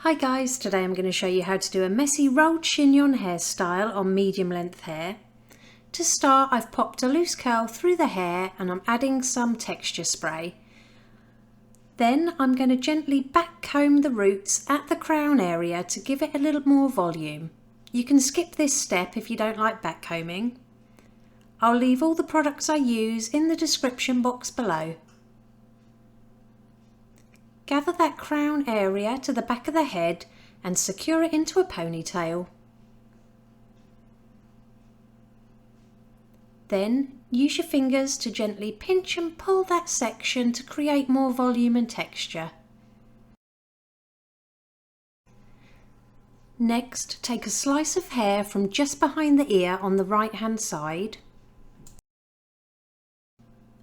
Hi guys, today I'm going to show you how to do a messy rolled chignon hairstyle on medium length hair. To start, I've popped a loose curl through the hair and I'm adding some texture spray. Then I'm going to gently back comb the roots at the crown area to give it a little more volume. You can skip this step if you don't like back combing. I'll leave all the products I use in the description box below. Gather that crown area to the back of the head and secure it into a ponytail. Then use your fingers to gently pinch and pull that section to create more volume and texture. Next, take a slice of hair from just behind the ear on the right hand side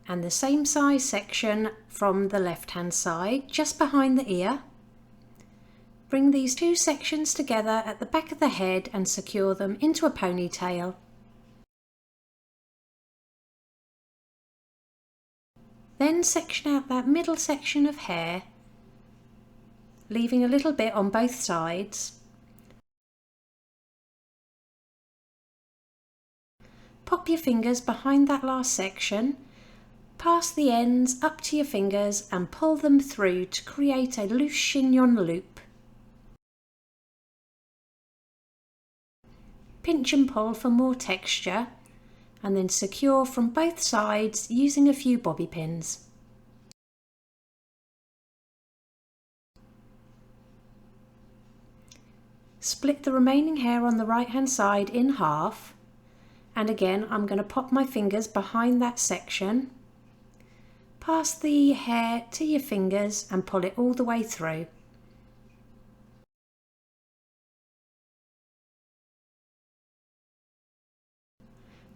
and the same size section from the left hand side just behind the ear. Bring these two sections together at the back of the head and secure them into a ponytail. Then section out that middle section of hair, leaving a little bit on both sides. Pop your fingers behind that last section. Pass the ends up to your fingers and pull them through to create a loose chignon loop. Pinch and pull for more texture and then secure from both sides using a few bobby pins. Split the remaining hair on the right hand side in half, and again I'm going to pop my fingers behind that section. Pass the hair to your fingers and pull it all the way through.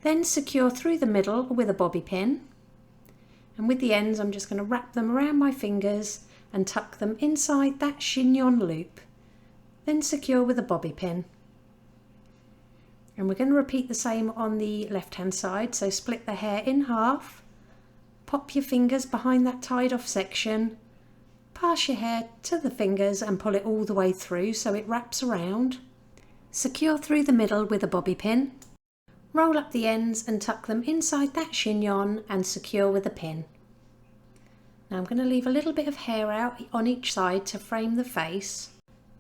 Then secure through the middle with a bobby pin, and with the ends I'm just going to wrap them around my fingers and tuck them inside that chignon loop. Then secure with a bobby pin. And we're going to repeat the same on the left hand side, so split the hair in half. Pop your fingers behind that tied off section, pass your hair to the fingers and pull it all the way through so it wraps around. Secure through the middle with a bobby pin. Roll up the ends and tuck them inside that chignon and secure with a pin. Now I'm going to leave a little bit of hair out on each side to frame the face,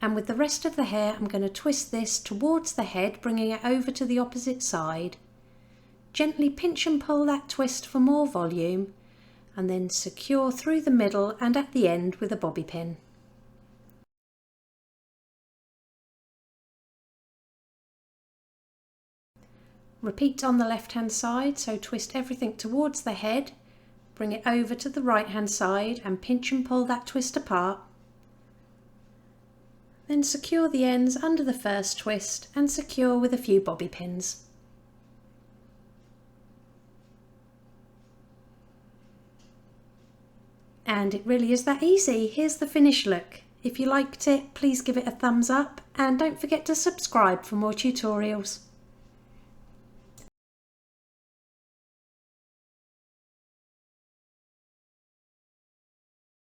and with the rest of the hair I'm going to twist this towards the head, bringing it over to the opposite side. Gently pinch and pull that twist for more volume, and then secure through the middle and at the end with a bobby pin. Repeat on the left hand side, so twist everything towards the head, bring it over to the right hand side and pinch and pull that twist apart. Then secure the ends under the first twist and secure with a few bobby pins. And it really is that easy. Here's the finished look. If you liked it, please give it a thumbs up and don't forget to subscribe for more tutorials.